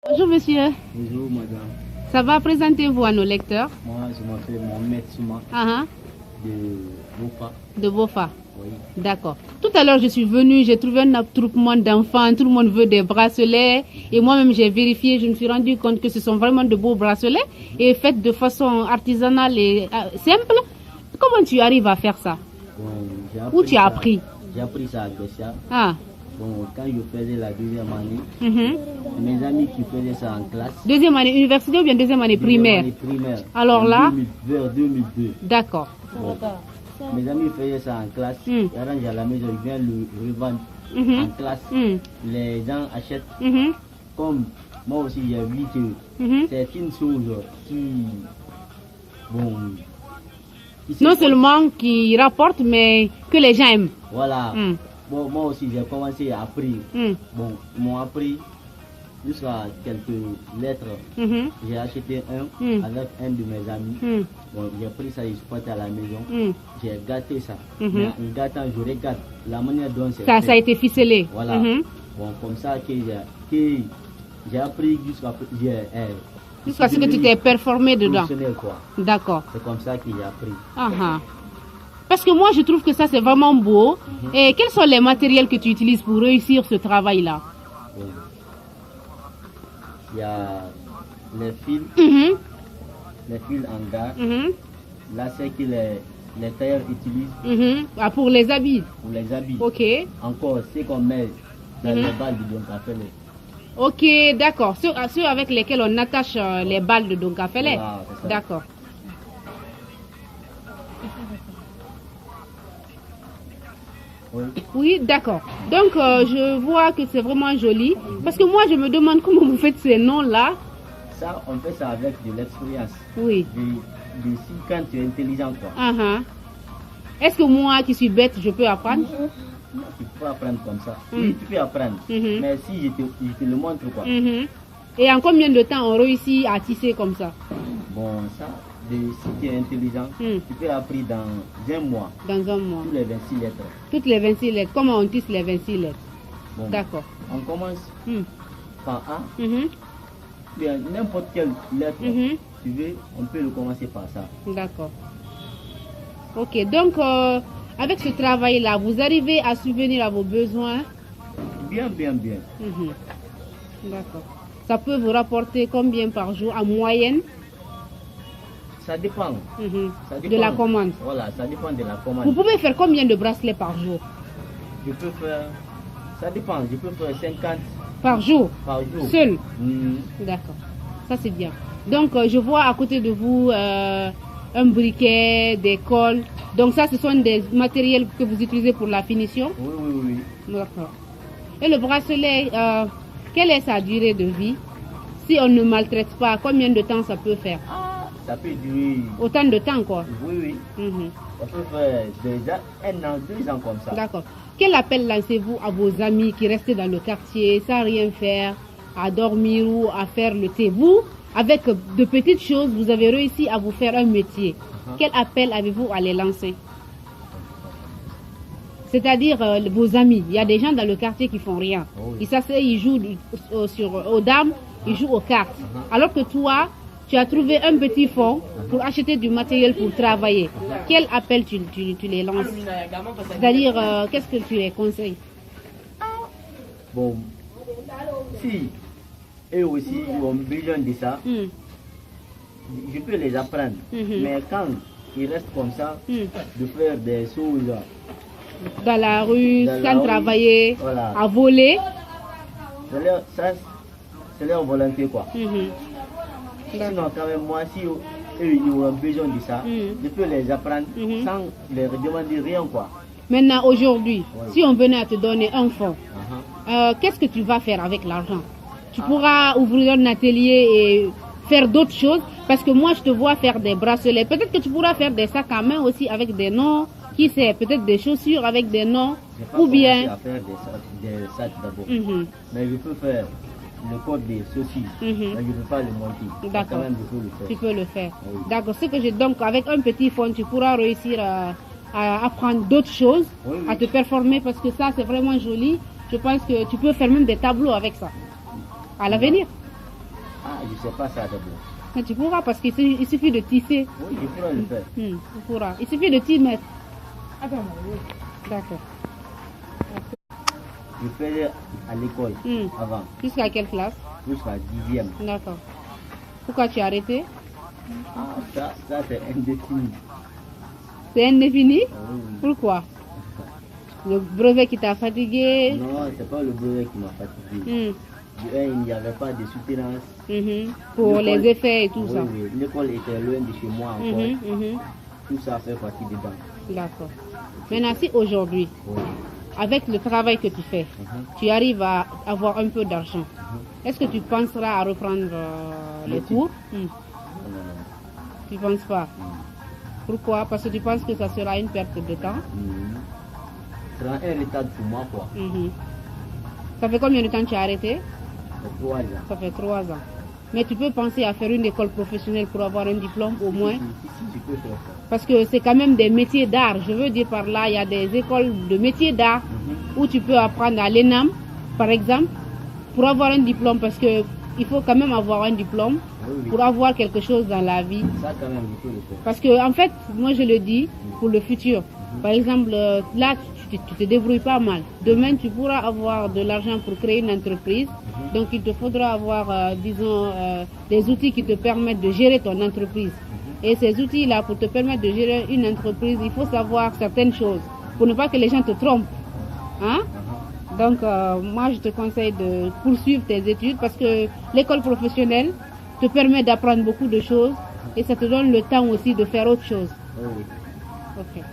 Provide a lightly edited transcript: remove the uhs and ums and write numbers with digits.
Bonjour monsieur. Bonjour madame. Ça va, présentez-vous à nos lecteurs. Moi je m'appelle Mohamed Souma de Bofa. De Bofa. Oui. D'accord. Tout à l'heure je suis venue, j'ai trouvé un attroupement d'enfants, tout le monde veut des bracelets. Et moi-même j'ai vérifié, je me suis rendu compte que ce sont vraiment de beaux bracelets et faits de façon artisanale et simple. Comment tu arrives à faire ça? Où tu as appris? J'ai appris ça à Bessia. Ah. Bon, quand je faisais la deuxième année, mes amis qui faisaient ça en classe. Deuxième année université ou bien deuxième année primaire? Primaire. Alors là? Vers 2002. D'accord. Bon. Mes amis faisaient ça en classe. Ils rentrent à la maison, ils viennent le revendre en classe. Les gens achètent. Comme moi aussi j'ai vu que c'est une chose qui... Bon... Non seulement qui rapporte, mais que les gens aiment. Voilà. Bon, moi aussi j'ai commencé à apprendre. Bon, ils m'ont appris jusqu'à quelques lettres. J'ai acheté un avec un de mes amis. Bon, j'ai pris ça, je suis parti à la maison. J'ai gâté ça. Mais en gâtant, je regarde la manière dont c'est fait. Ça a été ficelé. Voilà. Bon, comme ça que j'ai appris jusqu'à ce que tu t'es performé dedans. D'accord. C'est comme ça que j'ai appris. Parce que moi, je trouve que ça, c'est vraiment beau. Et quels sont les matériels que tu utilises pour réussir ce travail-là? Il y a les fils, les fils en gare. Là, c'est que les tailleurs utilisent. Pour les habits? Pour les habits. Ok. Encore, c'est qu'on met dans les balles de Donkafele. Ok, d'accord. Ceux avec lesquels on attache les balles de Donkafele. Voilà, d'accord. Oui, d'accord. Donc, je vois que c'est vraiment joli. Parce que moi, je me demande comment vous faites ces noms-là. Ça, on fait ça avec de l'expérience. Oui. Quand tu es intelligent, quoi. Est-ce que moi, qui suis bête, je peux apprendre? Tu peux apprendre comme ça. Oui, tu peux apprendre. Mais si je te le montre, quoi. Et en combien de temps on réussit à tisser comme ça? Bon, ça... Si tu es intelligent, tu peux apprendre dans un mois. Dans un mois. Toutes les 26 lettres. Toutes les 26 lettres. Comment on tisse les 26 lettres? Bon, d'accord. On commence par A. Bien, n'importe quelle lettre tu veux, on peut le commencer par ça. D'accord. Ok, donc avec ce travail-là, vous arrivez à subvenir à vos besoins? Bien, bien, bien. D'accord. Ça peut vous rapporter combien par jour en moyenne? Ça dépend. Ça dépend de la commande. Voilà, ça dépend de la commande. Vous pouvez faire combien de bracelets par jour? Je peux faire... Ça dépend, je peux faire 50. Par jour? Par jour. Seul? D'accord. Ça c'est bien. Donc je vois à côté de vous un briquet, des cols. Donc ça ce sont des matériels que vous utilisez pour la finition? Oui, oui, oui. D'accord. Et le bracelet, quelle est sa durée de vie? Si on ne maltraite pas, combien de temps ça peut faire? Ça peut durer... Autant de temps, quoi? Oui, oui. Ça peut faire déjà 1 an, 2 ans comme ça. D'accord. Quel appel lancez-vous à vos amis qui restent dans le quartier sans rien faire, à dormir ou à faire le thé? Vous, avec de petites choses, vous avez réussi à vous faire un métier. Quel appel avez-vous à les lancer? C'est-à-dire vos amis. Il y a des gens dans le quartier qui font rien. Ils s'asseyent, ils jouent aux dames, ils jouent aux cartes. Alors que toi, tu as trouvé un petit fonds pour acheter du matériel pour travailler. Quel appel tu les lances? C'est-à-dire, qu'est-ce que tu les conseilles? Bon, si eux aussi ont besoin de ça, je peux les apprendre. Mais quand ils restent comme ça, de faire des choses dans la rue, sans travailler, voilà, à voler, c'est leur volonté, quoi. Sinon, quand même, moi, si eux, ils ont besoin de ça, je peux les apprendre sans leur demander rien, quoi. Maintenant, aujourd'hui, si on venait à te donner un fonds, qu'est-ce que tu vas faire avec l'argent? Tu pourras ouvrir un atelier et faire d'autres choses, parce que moi, je te vois faire des bracelets. Peut-être que tu pourras faire des sacs à main aussi avec des noms, qui sait, peut-être des chaussures avec des noms, ou bien... à faire des sacs d'abord, mais je peux faire le code des saucisses, mais je ne peux pas le monter. D'accord. Tu peux le faire. Oui. D'accord. C'est que donc avec un petit fonds, tu pourras réussir à apprendre d'autres choses, à te performer, parce que ça, c'est vraiment joli. Je pense que tu peux faire même des tableaux avec ça, à l'avenir. Ah, je ne sais pas ça d'abord. Mais tu pourras parce qu'il suffit de tisser. Oui, je pourrais le faire. Tu pourras. Il suffit de t'y mettre. Attends, d'accord. Je faisais à l'école avant. Jusqu'à quelle classe? Jusqu'à 10e. D'accord. Pourquoi tu as arrêté? Ah, ça c'est indéfini. C'est indéfini? Oui. Pourquoi? Le brevet qui t'a fatigué? Non, c'est pas le brevet qui m'a fatigué. Il n'y avait pas de soutenance. Pour les effets et tout ça. Oui. L'école était loin de chez moi encore. Tout ça fait partie dedans. D'accord. Maintenant, si aujourd'hui, avec le travail que tu fais, tu arrives à avoir un peu d'argent, est-ce que tu penseras à reprendre les cours? Tu ne penses pas? Pourquoi? Parce que tu penses que ça sera une perte de temps? Ce sera un retard pour moi, quoi. Ça fait combien de temps que tu as arrêté? Ça fait 3 ans. Ça fait 3 ans. Mais tu peux penser à faire une école professionnelle pour avoir un diplôme au moins? Si, tu peux faire ça. Parce que c'est quand même des métiers d'art. Je veux dire par là, il y a des écoles de métiers d'art où tu peux apprendre à l'ENAM, par exemple, pour avoir un diplôme. Parce qu'il faut quand même avoir un diplôme pour avoir quelque chose dans la vie. Ça, quand même, il faut le faire. Parce que, en fait, moi je le dis pour le futur. Par exemple, là, tu te débrouilles pas mal. Demain, tu pourras avoir de l'argent pour créer une entreprise. Donc, il te faudra avoir, disons, des outils qui te permettent de gérer ton entreprise. Et ces outils-là, pour te permettre de gérer une entreprise, il faut savoir certaines choses pour ne pas que les gens te trompent. Hein? Donc, moi, je te conseille de poursuivre tes études parce que l'école professionnelle te permet d'apprendre beaucoup de choses et ça te donne le temps aussi de faire autre chose. Oui. Ok.